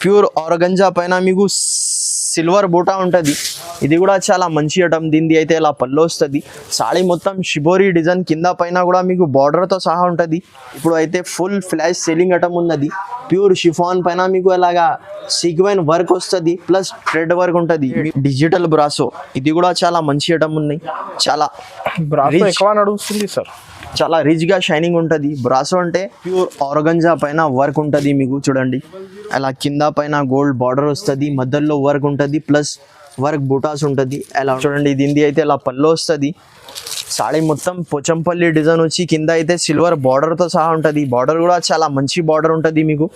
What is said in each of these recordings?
Pure organza పైన మీకు silver బూటా ఉంటుంది. ఇది కూడా చాలా మంచి ఐటమ్. దీనిది అయితే ఇలా పళ్ళు వస్తుంది. సాడీ మొత్తం షిబోరి డిజైన్ కింద పైన కూడా మీకు బార్డర్తో సహా ఉంటుంది. ఇప్పుడు అయితే ఫుల్ ఫ్లాష్ సెల్లింగ్ ఐటమ్ ఉన్నది. ప్యూర్ షిఫాన్ పైన మీకు అలాగా సీక్వెన్ వర్క్ వస్తుంది, ప్లస్ థ్రెడ్ వర్క్ ఉంటుంది. డిజిటల్ బ్రాసో ఇది కూడా చాలా మంచి ఐటమ్ ఉన్నాయి. చాలా బ్రాసో ఎక్కువ నడుస్తుంది సార్. చాలా రిచ్గా షైనింగ్ ఉంటుంది. బ్రాసో అంటే ప్యూర్ ఆర్గంజా పైన వర్క్ ఉంటుంది. మీకు చూడండి అలా కింద పైన గోల్డ్ బార్డర్ వస్తుంది, మధ్యలో వర్క్ ఉంటుంది, ప్లస్ వర్క్ బూటాస్ ఉంటుంది. అలా చూడండి దీనిది అయితే ఇలా పళ్ళు వస్తుంది. సాడీ మొత్తం పోచంపల్లి డిజైన్ వచ్చి కింద అయితే సిల్వర్ బార్డర్తో సహా ఉంటుంది. బార్డర్ కూడా చాలా మంచి బార్డర్ ఉంటుంది మీకు.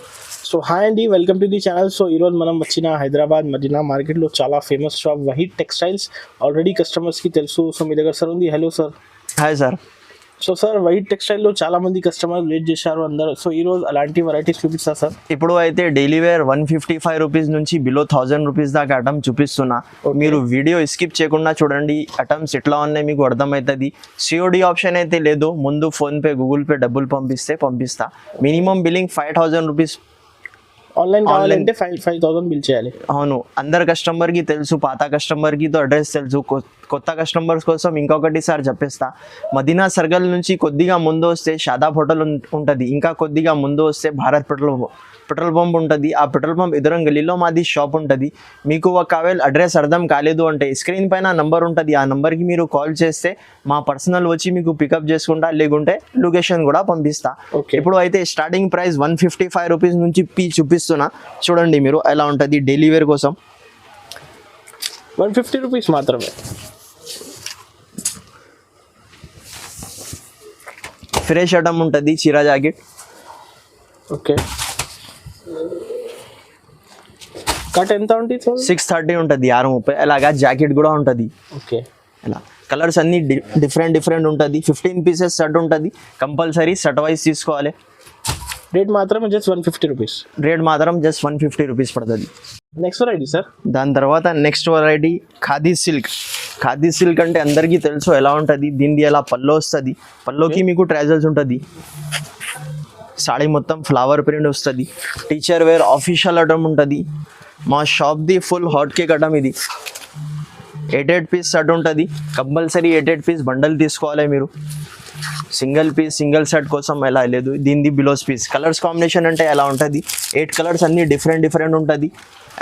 సో హాయ్ అండి, welcome to the channel. So ఈరోజు మనం వచ్చిన హైదరాబాద్ మదీనా మార్కెట్లో చాలా famous shop Waheed textiles. Already కస్టమర్స్కి తెలుసు. సో మీ దగ్గర సార్ ఉంది. Hello sir. Hi sir. So sir, Waheed టెక్స్టైల్లో చాలా మంది కస్టమర్స్ వెయిట్ చేశారు అందరు. సో ఈరోజు అలాంటి వెరైటీస్ చూపిస్తా సార్. ఇప్పుడు అయితే డైలీ వేర్ 155 రూపీస్ నుంచి బిలో 1000 రూపీస్ దాకా ఐటమ్ చూపిస్తున్నా. మీరు వీడియో స్కిప్ చేయకుండా చూడండి. ఐటమ్స్ ఎట్లా ఉన్నాయి మీకు అర్థమవుతుంది. సిఓడి ఆప్షన్ అయితే లేదు. ముందు ఫోన్పే, గూగుల్ పే డబ్బులు పంపిస్తా. Minimum billing 5000 rupees. ఆన్లైన్ కావాలంటే 5,000 బిల్ చేయాలి. అవును, అందరు కస్టమర్కి తెలుసు. పాత కస్టమర్కి తో అడ్రస్ తెలుసు. కొత్త కస్టమర్స్ కోసం ఇంకొకటి సార్ చెప్పేస్తా. మదీనా సర్కిల్ నుంచి కొద్దిగా ముందు వస్తే షాదాబ్ హోటల్ ఉంటుంది. ఇంకా కొద్దిగా ముందు వస్తే భారత్ పెట్రోల్ పంప్ ఉంటుంది. ఆ పెట్రోల్ పంప్ ఎదురు గలీలో మాది షాప్ ఉంటుంది. మీకు ఒకవేళ అడ్రస్ అర్థం కాలేదు అంటే స్క్రీన్ పైన నంబర్ ఉంటుంది. ఆ నంబర్కి మీరు కాల్ చేస్తే మా పర్సనల్ వచ్చి మీకు పికప్ చేసుకుంటా, లేకుంటే లొకేషన్ కూడా పంపిస్తా. ఇప్పుడు అయితే స్టార్టింగ్ ప్రైస్ 155 రూపీస్ నుంచి చూపిస్తున్నా. చూడండి మీరు ఎలా ఉంటుంది డైలీ వేర్ కోసం. 150 రూపీస్ మాత్రమే. ఫ్రెష్ ఐటమ్ ఉంటుంది. చీరా జాకెట్. ఓకే, కట్ ఎంత ఉంటుంది సార్? 630 ఉంటుంది, 630. అలాగా జాకెట్ కూడా ఉంటుంది. ఓకే, ఇలా కలర్స్ అన్ని డిఫరెంట్ ఉంటుంది. 15 పీసెస్ షర్ట్ ఉంటుంది. కంపల్సరీ షర్ట్ వైజ్ తీసుకోవాలి. రేట్ మాత్రం జస్ట్ 150 రూపీస్. రేట్ మాత్రం జస్ట్ 150 రూపీస్ పడుతుంది. Next variety sir. దాని తర్వాత next variety khadi silk. Khadi silk అంటే అందరికీ తెలుసు ఎలా ఉంటుంది. దీనిది ఎలా పళ్ళు వస్తుంది. పళ్ళుకి మీకు ట్రైజల్స్ ఉంటుంది. సాడీ మొత్తం ఫ్లవర్ ప్రింట్ వస్తుంది. టీచర్ వేర్ ఆఫీషియల్ ఐటమ్ ఉంటుంది. మా షాప్ది ఫుల్ హాట్ కేక్ ఐటమ్ ఇది. 8 పీస్ షర్ట్ ఉంటుంది. కంపల్సరీ 8 పీస్ బండల్ తీసుకోవాలి మీరు. సింగిల్ షర్ట్ కోసం ఎలా లేదు. దీనిది బిలోస్ పీస్. కలర్స్ కాంబినేషన్ అంటే ఎలా ఉంటుంది. 8 కలర్స్ అన్ని డిఫరెంట్ ఉంటుంది.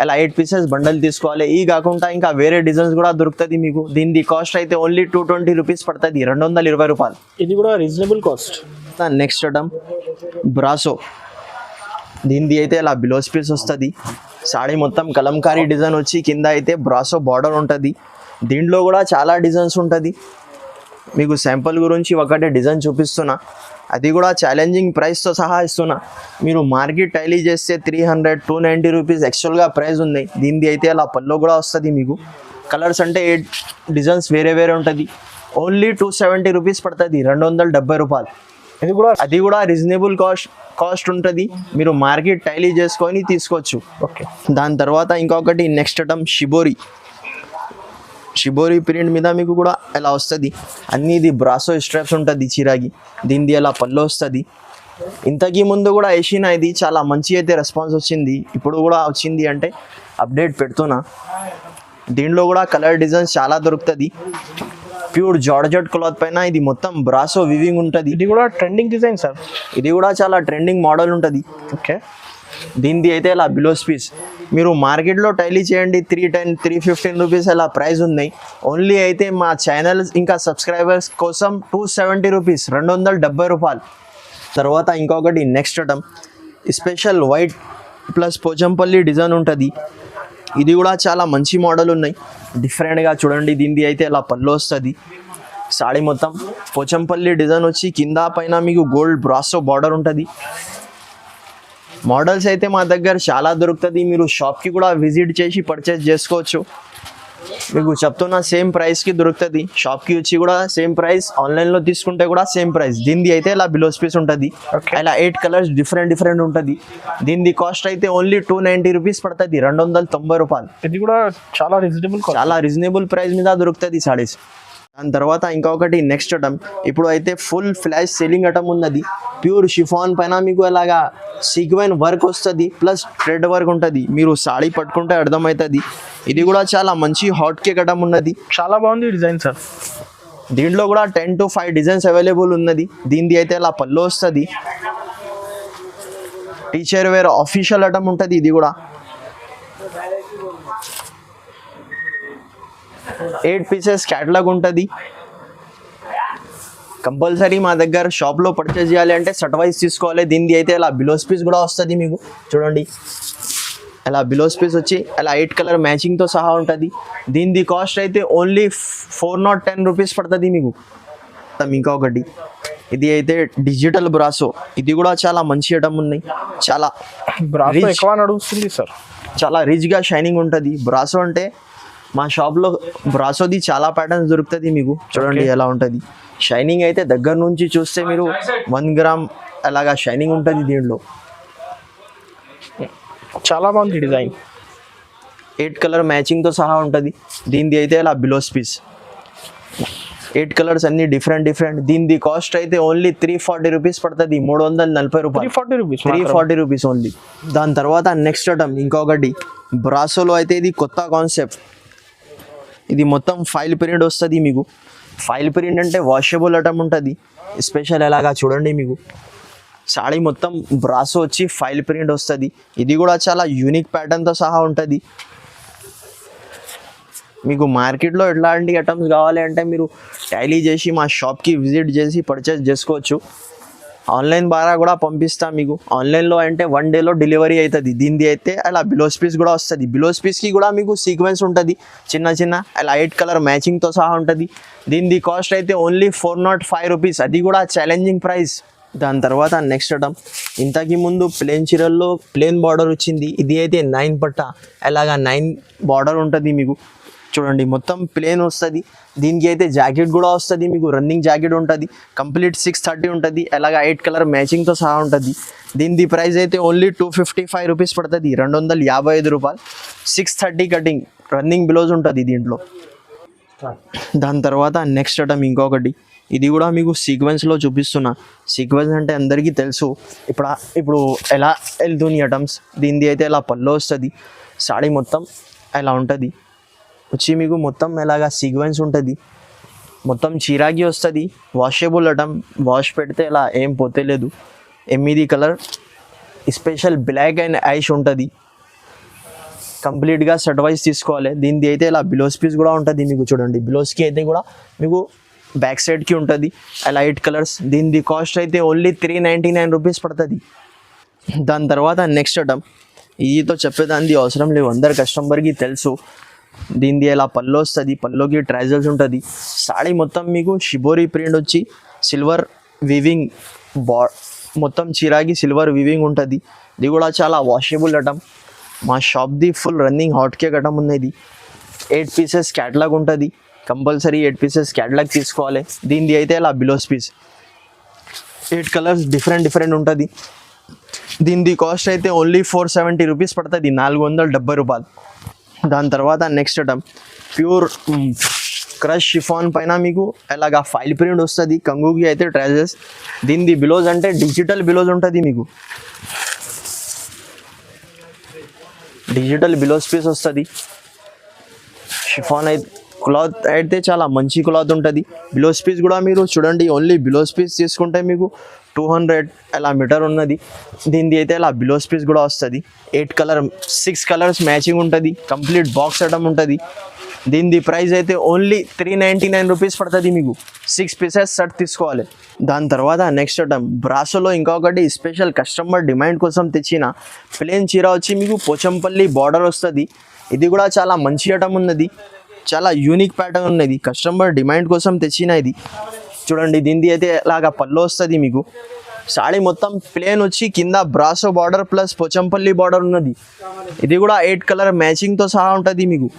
అలా 8 పీసెస్ బండల్ తీసుకోవాలి. ఈ కాకుండా ఇంకా వేరే డిజైన్స్ కూడా దొరుకుతుంది మీకు. దీనిది కాస్ట్ అయితే ఓన్లీ 220 రూపీస్ పడుతుంది, 220 రూపాయలు. ఇది కూడా reasonable cost. Next item brasso. దీనిది అయితే ఇలా బిలోస్ పీస్ వస్తుంది. సాడీ మొత్తం కలంకారీ డిజైన్ వచ్చి కింద అయితే బ్రాసో బార్డర్ ఉంటుంది. దీంట్లో కూడా చాలా డిజైన్స్ ఉంటుంది. మీకు శాంపుల్ గురించి ఒకటే డిజైన్ చూపిస్తున్నా. అది కూడా ఛాలెంజింగ్ ప్రైస్తో సహా ఇస్తున్నా. మీరు మార్కెట్ టైలీ చేస్తే 300, 290 రూపీస్ యాక్చువల్గా ప్రైస్ ఉన్నాయి. దీనిది అయితే అలా పళ్ళు కూడా వస్తుంది మీకు. కలర్స్ అంటే 8 డిజైన్స్ వేరే ఉంటుంది. ఓన్లీ 270 రూపీస్ పడుతుంది, 270 రూపాయలు. అది కూడా రీజనబుల్ కాస్ట్ ఉంటుంది. మీరు మార్కెట్ టైలీ చేసుకొని తీసుకోవచ్చు. ఓకే, దాని తర్వాత ఇంకొకటి నెక్స్ట్ ఐటమ్ షిబోరి ప్రింట్ మీద మీకు కూడా ఎలా వస్తుంది. అన్నీ ఇది బ్రాసో స్ట్రాప్స్ ఉంటుంది చీరాకి. దీనిది ఎలా పళ్ళు వస్తుంది. ఇంతకీ ముందు కూడా వేసిన ఇది చాలా మంచి అయితే రెస్పాన్స్ వచ్చింది. ఇప్పుడు కూడా వచ్చింది అంటే అప్డేట్ పెడుతున్నా. దీంట్లో కూడా కలర్ డిజైన్స్ చాలా దొరుకుతుంది. ప్యూర్ జార్జెట్ క్లాత్ పైన ఇది మొత్తం బ్రాసో వివింగ్ ఉంటుంది. ఇది కూడా ట్రెండింగ్ డిజైన్ సార్. ఇది కూడా చాలా ట్రెండింగ్ మోడల్ ఉంటుంది. ఓకే, దీనిది అయితే ఇలా బిలోస్ పీస్. మీరు మార్కెట్లో టైలీ చేయండి 310, 315 రూపీస్ అలా ప్రైస్ ఉన్నాయి. ఓన్లీ అయితే మా ఛానల్ ఇంకా సబ్స్క్రైబర్స్ కోసం 270 రూపీస్, 270 రూపాయలు. తర్వాత ఇంకొకటి next item special white plus Pochampally design ఉంటుంది. ఇది కూడా చాలా మంచి మోడల్ ఉన్నాయి. డిఫరెంట్గా చూడండి. దీనిది అయితే ఇలా పళ్ళు వస్తుంది. సాడీ మొత్తం పోచంపల్లి డిజైన్ వచ్చి కింద పైన మీకు గోల్డ్ బ్రాసో బార్డర్ ఉంటుంది. మోడల్స్ అయితే మా దగ్గర చాలా దొరుకుతుంది. మీరు షాప్కి కూడా విజిట్ చేసి పర్చేస్ చేసుకోవచ్చు. మీకు చెప్తున్నా సేమ్ ప్రైస్కి దొరుకుతుంది. షాప్కి వచ్చి కూడా సేమ్ ప్రైస్, ఆన్లైన్లో తీసుకుంటే కూడా సేమ్ ప్రైస్. దీనిది అయితే ఇలా బిలోస్ పీస్ ఉంటుంది. ఇలా 8 కలర్స్ డిఫరెంట్ ఉంటుంది. దీనిది కాస్ట్ అయితే ఓన్లీ 290 రూపీస్ పడుతుంది, 290 రూపాయలు. ఇది కూడా చాలా రీజనబుల్ చాలా రీజనబుల్ ప్రైస్ మీద దొరుకుతుంది సారీస్. దాని తర్వాత ఇంకొకటి నెక్స్ట్ ఐటమ్ ఇప్పుడు అయితే ఫుల్ ఫ్లాష్ సీలింగ్ ఐటమ్ ఉన్నది. ప్యూర్ షిఫాన్ పైన మీకు అలాగా సీక్వెన్ వర్క్ వస్తుంది, ప్లస్ థ్రెడ్ వర్క్ ఉంటుంది. మీరు సాడీ పట్టుకుంటే అర్థమవుతుంది. ఇది కూడా చాలా మంచి హాట్ కేక్ ఐటమ్ ఉన్నది. చాలా బాగుంది డిజైన్ సార్. దీంట్లో కూడా 10 to 5 డిజైన్స్ అవైలబుల్ ఉన్నది. దీనిది అయితే అలా పళ్ళు వస్తుంది. టీచర్ వేర్ ఆఫీషియల్ ఐటమ్ ఉంటుంది. ఇది కూడా 8 పీసెస్ క్యాటలాగ్ ఉంటుంది. కంపల్సరీ మా దగ్గర షాప్లో పర్చేజ్ చేయాలి అంటే సెట్ వైజ్ తీసుకోవాలి. దీనిది అయితే ఇలా బిలోస్ పీస్ కూడా వస్తుంది. మీకు చూడండి అలా బిలోస్ పీస్ వచ్చి అలా 8 కలర్ మ్యాచింగ్తో సహా ఉంటుంది. దీనిది కాస్ట్ అయితే ఓన్లీ 410 రూపీస్ పడుతుంది మీకు. ఇంకొకటి ఇది అయితే డిజిటల్ బ్రాసో. ఇది కూడా చాలా మంచి ఐటమ్ ఉన్నాయి. చాలా బ్రాసో ఎక్కువ నడుస్తుంది సార్. చాలా రిచ్గా షైనింగ్ ఉంటుంది. బ్రాసో అంటే మా షాప్లో బ్రాసోది చాలా ప్యాటర్న్స్ దొరుకుతుంది మీకు. చూడండి ఎలా ఉంటుంది షైనింగ్ అయితే. దగ్గర నుంచి చూస్తే మీరు 1 గ్రామ్ అలాగా షైనింగ్ ఉంటుంది దీంట్లో. చాలా బాగుంది డిజైన్. 8 కలర్ మ్యాచింగ్తో సహా ఉంటుంది. దీనిది అయితే అలా బిలోస్ పీస్ 8 కలర్స్ అన్ని డిఫరెంట్. దీనిది కాస్ట్ అయితే ఓన్లీ 340 రూపీస్ పడుతుంది. 340 రూపాయలు. 340 రూపీస్ ఓన్లీ. దాని తర్వాత నెక్స్ట్ ఐటమ్ ఇంకొకటి బ్రాసోలో అయితే ఇది కొత్త కాన్సెప్ట్. ఇది మొత్తం ఫైల్ ప్రింట్ వస్తుంది మీకు. ఫైల్ ప్రింట్ అంటే వాషబుల్ ఐటమ్ ఉంటుంది. స్పెషల్ ఎలాగా చూడండి మీకు సాడీ మొత్తం బ్రాసో వచ్చి ఫైల్ ప్రింట్ వస్తుంది. ఇది కూడా చాలా యూనిక్ ప్యాటర్న్తో సహా ఉంటుంది. మీకు మార్కెట్లో ఎట్లాంటి ఐటమ్స్ కావాలి అంటే మీరు టైలీ చేసి మా షాప్కి విజిట్ చేసి పర్చేస్ చేసుకోవచ్చు. ఆన్లైన్ ద్వారా కూడా పంపిస్తాం మీకు. ఆన్లైన్లో అంటే 1 డేలో డెలివరీ అవుతుంది. దీనిది అయితే అలా బిలోస్ పీస్ కూడా వస్తుంది. బిలోస్ పీస్కి కూడా మీకు సీక్వెన్స్ ఉంటుంది చిన్న అలా 8 కలర్ మ్యాచింగ్తో సహా ఉంటుంది. దీనిది కాస్ట్ అయితే ఓన్లీ 405 రూపీస్. అది కూడా ఛాలెంజింగ్ ప్రైస్. దాని తర్వాత నెక్స్ట్ ఐటమ్ ఇంతకు ముందు ప్లేన్ చీరల్లో ప్లేన్ బార్డర్ వచ్చింది. ఇది అయితే 9 పట్ట అలాగా 9 బార్డర్ ఉంటుంది మీకు. చూడండి మొత్తం ప్లేన్ వస్తుంది. దీనికి అయితే జాకెట్ కూడా వస్తుంది మీకు. రన్నింగ్ జాకెట్ ఉంటుంది. కంప్లీట్ 630 ఉంటుంది. అలాగా 8 కలర్ మ్యాచింగ్తో సహా ఉంటుంది. దీని ప్రైస్ అయితే ఓన్లీ 255 రూపీస్ పడుతుంది. 255 రూపాయలు. 630 కటింగ్ రన్నింగ్ బ్లౌజ్ ఉంటుంది దీంట్లో. దాని తర్వాత నెక్స్ట్ ఐటమ్ ఇంకొకటి ఇది కూడా మీకు సీక్వెన్స్లో చూపిస్తున్నా. సీక్వెన్స్ అంటే అందరికీ తెలుసు. ఇప్పుడు ఎలా వెళ్తుంది ఐటమ్స్. దీనిది అయితే ఇలా పళ్ళు వస్తుంది. సాడీ మొత్తం ఎలా ఉంటుంది వచ్చి మీకు మొత్తం ఎలాగా సీక్వెన్స్ ఉంటుంది. మొత్తం చీరాకి వస్తుంది. Washable item. వాష్ పెడితే ఇలా ఏం పోతే లేదు. 8 colour special black and ash ఉంటుంది. కంప్లీట్గా సెట్ వైజ్ తీసుకోవాలి. దీనిది అయితే ఇలా బిలోస్ పీస్ కూడా ఉంటుంది మీకు. చూడండి బిలోస్కి అయితే కూడా మీకు బ్యాక్ సైడ్కి ఉంటుంది అలా 8 కలర్స్. దీనిది కాస్ట్ అయితే ఓన్లీ 399 రూపీస్ పడుతుంది. దాని తర్వాత నెక్స్ట్ ఐటమ్ ఇదితో చెప్పేదానికి అవసరం లేవు, అందరు కస్టమర్కి తెలుసు. దీనిది ఇలా పళ్ళు వస్తుంది. పళ్ళుకి ట్రైజల్స్ ఉంటుంది. సాడీ మొత్తం మీకు షిబోరి ప్రింట్ వచ్చి సిల్వర్ వివింగ్ మొత్తం చీరాకి సిల్వర్ వివింగ్ ఉంటుంది. ఇది కూడా చాలా వాషబుల్ ఐటమ్. మా షాప్ది full running hot cake item ఉన్నది. 8 పీసెస్ క్యాటలాగ్ ఉంటుంది. కంపల్సరీ 8 పీసెస్ క్యాటలాగ్ తీసుకోవాలి. దీనిది అయితే ఇలా బిలోస్ పీస్ 8 కలర్స్ డిఫరెంట్ ఉంటుంది. దీనిది కాస్ట్ అయితే ఓన్లీ 470 రూపీస్ పడుతుంది. 470 రూపాయలు. దాని తర్వాత next item pure crush chiffon పైన మీకు అలాగా ఫైల్ ప్రింట్ వస్తుంది. కంగుకి అయితే ట్రైజెస్. దీనిది బిలోజ్ అంటే డిజిటల్ బిలోజ్ ఉంటుంది మీకు. డిజిటల్ బిలోస్ పీస్ వస్తుంది. షిఫాన్ అయితే క్లాత్ అయితే చాలా మంచి క్లాత్ ఉంటుంది. బిలోస్ పీస్ కూడా మీరు చూడండి ఓన్లీ బిలోస్ పీస్ తీసుకుంటే మీకు 200 అలా మీటర్ ఉన్నది. దీనిది అయితే అలా బిలోస్ పీస్ కూడా వస్తుంది. 6 కలర్స్ మ్యాచింగ్ ఉంటుంది. కంప్లీట్ బాక్స్ ఐటమ్ ఉంటుంది. దీనిది ప్రైస్ అయితే ఓన్లీ 399 రూపీస్ పడుతుంది మీకు. 6 పీసెస్ సెట్ తీసుకోవాలి. దాని తర్వాత నెక్స్ట్ ఐటమ్ బ్రాసోలో ఇంకొకటి స్పెషల్ కస్టమర్ డిమాండ్ కోసం తెచ్చిన ప్లేన్ చీర వచ్చి మీకు పోచంపల్లి బార్డర్ వస్తుంది. ఇది కూడా చాలా మంచి ఐటమ్ ఉన్నది. చాలా యూనిక్ ప్యాటర్న్ ఉన్నది. కస్టమర్ డిమాండ్ కోసం తెచ్చిన ఇది చూడండి. దీనిది అయితే ఇలాగా పళ్ళు వస్తుంది మీకు. సాడీ మొత్తం ప్లేన్ వచ్చి కింద బ్రాసో బార్డర్ ప్లస్ పోచంపల్లి బార్డర్ ఉన్నది. ఇది కూడా 8 కలర్ మ్యాచింగ్తో సహా ఉంటుంది మీకు.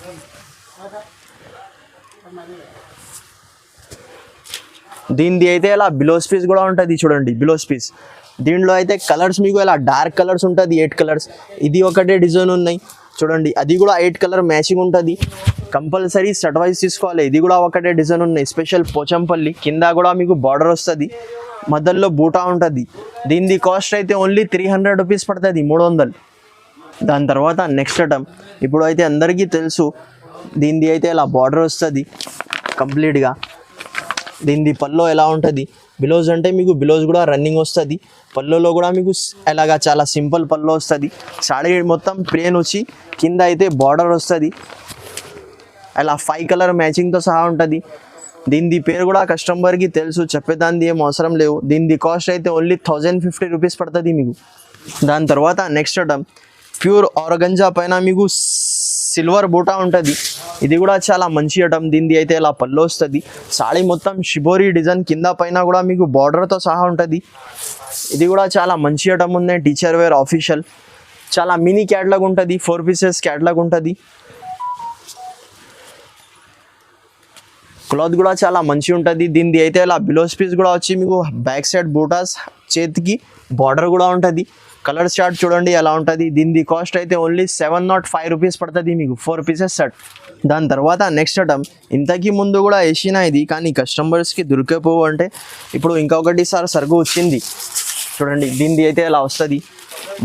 దీనిది అయితే ఇలా బిలోస్ పీస్ కూడా ఉంటుంది. చూడండి బిలోస్ పీస్. దీంట్లో అయితే కలర్స్ మీకు ఇలా డార్క్ కలర్స్ ఉంటుంది. 8 కలర్స్. ఇది ఒకటే డిజైన్ ఉన్నాయి చూడండి. అది కూడా 8 కలర్ మ్యాచింగ్ ఉంటుంది. కంపల్సరీ సెట్ వైజ్ తీసుకోవాలి. ఇది కూడా ఒకటే డిజైన్ ఉన్నాయి, స్పెషల్ పోచంపల్లి. కింద కూడా మీకు బార్డర్ వస్తుంది, మధ్యలో బూటా ఉంటుంది. దీని కాస్ట్ అయితే ఓన్లీ 300 రూపీస్ పడుతుంది, 300. దాని తర్వాత నెక్స్ట్ ఐటమ్, ఇప్పుడు అయితే అందరికీ తెలుసు, దీనిది అయితే ఇలా బార్డర్ వస్తుంది కంప్లీట్గా. దీనిది పల్లో ఎలా ఉంటుంది, బిలోజ్ అంటే మీకు బిలోజ్ కూడా రన్నింగ్ వస్తుంది. పల్లోలో కూడా మీకు ఎలాగా చాలా సింపుల్ పల్లో వస్తుంది. సాడీ మొత్తం ప్లేన్ వచ్చి కింద అయితే బార్డర్ వస్తుంది, అలా 5 కలర్ మ్యాచింగ్తో సహా ఉంటుంది. దీనిది పేరు కూడా కస్టమర్కి తెలుసు, చెప్పేదాన్ని ఏం అవసరం లేవు. దీనిది కాస్ట్ అయితే ఓన్లీ 1050 రూపీస్ పడుతుంది మీకు. దాని తర్వాత నెక్స్ట్ ఐటమ్, ప్యూర్ ఆర్గంజా పైన మీకు సిల్వర్ బూటా ఉంటుంది. ఇది కూడా చాలా మంచి ఐటమ్. దీనిది అయితే ఇలా పళ్ళు వస్తుంది. సాడీ మొత్తం షిబోరి డిజైన్, కింద పైన కూడా మీకు బార్డర్తో సహా ఉంటుంది. ఇది కూడా చాలా మంచి ఐటమ్ ఉంది, టీచర్ వేర్ ఆఫీషియల్. చాలా మినీ క్యాట్లాగ్ ఉంటుంది, 4 పీసెస్ క్యాట్లాగ్ ఉంటుంది. క్లాత్ కూడా చాలా మంచి ఉంటుంది. దీనిది అయితే ఇలా బిలోస్ పీస్ కూడా వచ్చి మీకు బ్యాక్ సైడ్ బూటాస్, చేతికి బార్డర్ కూడా ఉంటుంది. కలర్ చార్ట్ చూడండి ఎలా ఉంటుంది. దీనిది కాస్ట్ అయితే ఓన్లీ 705 రూపీస్ పడుతుంది మీకు, 4 పీసెస్ సెట్. దాని తర్వాత నెక్స్ట్ ఐటమ్, ఇంతకీ ముందు కూడా వేసిన ఇది, కానీ కస్టమర్స్కి దొరికిపోవు అంటే ఇప్పుడు ఇంకొకటి సార్ సరుకు వచ్చింది చూడండి. దీనిది అయితే ఇలా వస్తుంది,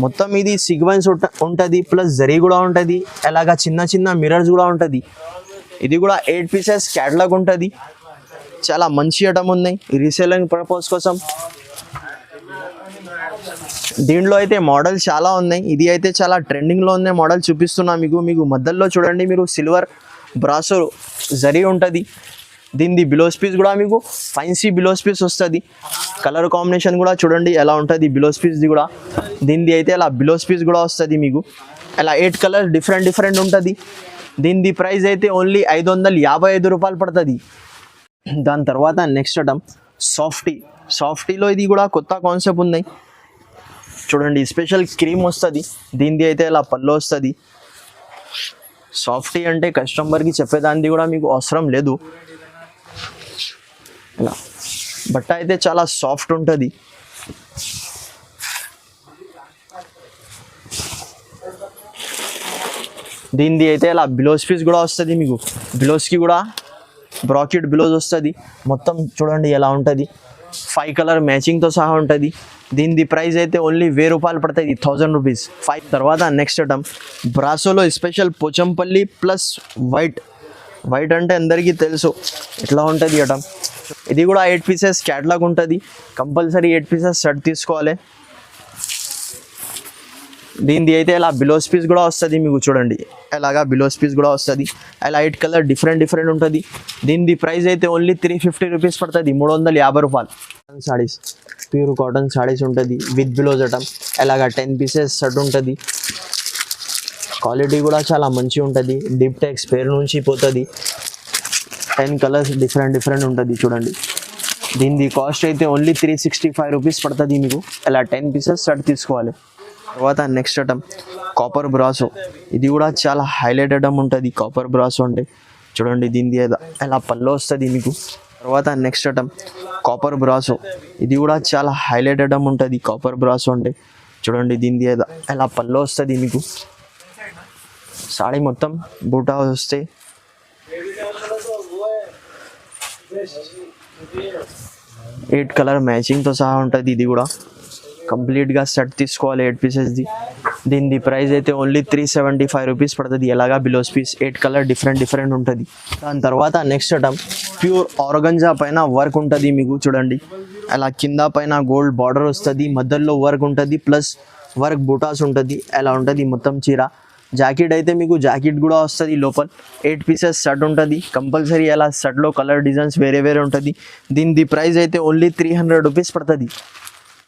మొత్తం ఇది సీక్వెన్స్ ఉంటుంది, ప్లస్ జరీ కూడా ఉంటుంది, అలాగా చిన్న చిన్న మిర్రర్స్ కూడా ఉంటుంది. ఇది కూడా 8 పీసెస్ క్యాటలాగ్ ఉంటుంది. చాలా మంచి ఐటమ్ ఉన్నాయి రీసేలింగ్ పర్పస్ కోసం. దీంట్లో అయితే మోడల్స్ చాలా ఉన్నాయి. ఇది అయితే చాలా ట్రెండింగ్లో ఉన్న మోడల్ చూపిస్తున్నా మీకు మధ్యలో చూడండి, మీరు సిల్వర్ బ్రాసో జరీ ఉంటుంది. దీనిది బిలోస్ పీస్ కూడా మీకు ఫైన్సీ బిలోస్ పీస్ వస్తుంది. కలర్ కాంబినేషన్ కూడా చూడండి ఎలా ఉంటుంది బిలోస్ పీస్ది కూడా. దీనిది అయితే అలా బిలోస్ పీస్ కూడా వస్తుంది మీకు, అలా 8 కలర్స్ డిఫరెంట్ ఉంటుంది. దీనిది ప్రైస్ అయితే ఓన్లీ 555 రూపాయలు పడుతుంది. దాని తర్వాత నెక్స్ట్ ఐటమ్ సాఫ్టీలో ఇది కూడా కొత్త కాన్సెప్ట్ ఉన్నాయి చూడండి. స్పెషల్ క్రీమ్ వస్తుంది. దీనిది అయితే ఇలా పళ్ళు వస్తుంది. సాఫ్టీ అంటే కస్టమర్కి చెప్పేదాన్ని కూడా మీకు అవసరం లేదు. ఇలా బట్ట అయితే చాలా సాఫ్ట్ ఉంటుంది. దీనిది అయితే ఇలా బిలోస్ పీస్ కూడా వస్తుంది మీకు. బిలోస్కి కూడా బ్రాకెట్ బిలోస్ వస్తుంది. మొత్తం చూడండి ఎలా ఉంటుంది, 5 కలర్ మ్యాచింగ్తో సహా ఉంటుంది. దీనిది ప్రైస్ అయితే ఓన్లీ 1000 రూపాయలు పడుతుంది, 1000 రూపీస్ 5. తర్వాత నెక్స్ట్ ఐటమ్, బ్రాసోలో స్పెషల్ పోచంపల్లి ప్లస్ వైట్ అంటే అందరికీ తెలుసు ఎట్లా ఉంటుంది ఐటమ్. ఇది కూడా 8 పీసెస్ క్యాటలాగ్ ఉంటుంది. కంపల్సరీ 8 పీసెస్ సెట్ తీసుకోవాలి. దీనిది అయితే ఇలా బిలోస్ పీస్ కూడా వస్తుంది మీకు చూడండి, అలాగా బిలోస్ పీస్ కూడా వస్తుంది. అలా 8 కలర్ డిఫరెంట్ ఉంటుంది. దీనిది ప్రైస్ అయితే ఓన్లీ 350 రూపీస్ పడుతుంది, 350 రూపాయలు. సారీస్, ప్యూర్ కాటన్ సారీస్ ఉంటుంది విత్ బిలోస్ ఐటమ్. అలాగా 10 పీసెస్ సెట్ ఉంటుంది. క్వాలిటీ కూడా చాలా మంచిగా ఉంటుంది. డిప్ టెక్స్ పేరు నుంచి పోతుంది. 10 కలర్స్ డిఫరెంట్ ఉంటుంది చూడండి. దీనిది కాస్ట్ అయితే ఓన్లీ 365 రూపీస్ పడుతుంది మీకు. అలా 10 పీసెస్ సెట్ తీసుకోవాలి. తర్వాత నెక్స్ట్ ఐటమ్, కాపర్ బ్రాసో. ఇది కూడా చాలా హైలైట్ ఐటమ్ ఉంటుంది కాపర్ బ్రాసో అంటే చూడండి. దీనిది ఎలా పళ్ళు వస్తుంది మీకు. తర్వాత నెక్స్ట్ ఐటమ్, కాపర్ బ్రాసో. ఇది కూడా చాలా హైలైట్ ఐటమ్ ఉంటుంది కాపర్ బ్రాసో అంటే చూడండి. దీనిది ఎలా పళ్ళు వస్తుంది మీకు. సాడీ మొత్తం బూటా వస్తే 8 కలర్ మ్యాచింగ్తో సహా ఉంటుంది. ఇది కూడా కంప్లీట్గా సెట్ తీసుకోవాలి 8 పీసెస్ది. దీనిది ప్రైస్ అయితే ఓన్లీ 375 రూపీస్ పడుతుంది. ఎలాగా బిలోస్ పీస్ 8 కలర్ డిఫరెంట్ ఉంటుంది. దాని తర్వాత నెక్స్ట్ ఐటమ్, ప్యూర్ ఆర్గంజా పైన వర్క్ ఉంటుంది మీకు చూడండి. అలా కింద పైన గోల్డ్ బార్డర్ వస్తుంది, మధ్యలో వర్క్ ఉంటుంది, ప్లస్ వర్క్ బూటాస్ ఉంటుంది. అలా ఉంటుంది మొత్తం చీర. జాకెట్ అయితే మీకు జాకెట్ కూడా వస్తుంది లోపల. 8 పీసెస్ సెట్ ఉంటుంది. కంపల్సరీ అలా సెట్లో కలర్ డిజైన్స్ వేరే ఉంటుంది. దీనిది ప్రైస్ అయితే ఓన్లీ 300 రూపీస్ పడుతుంది.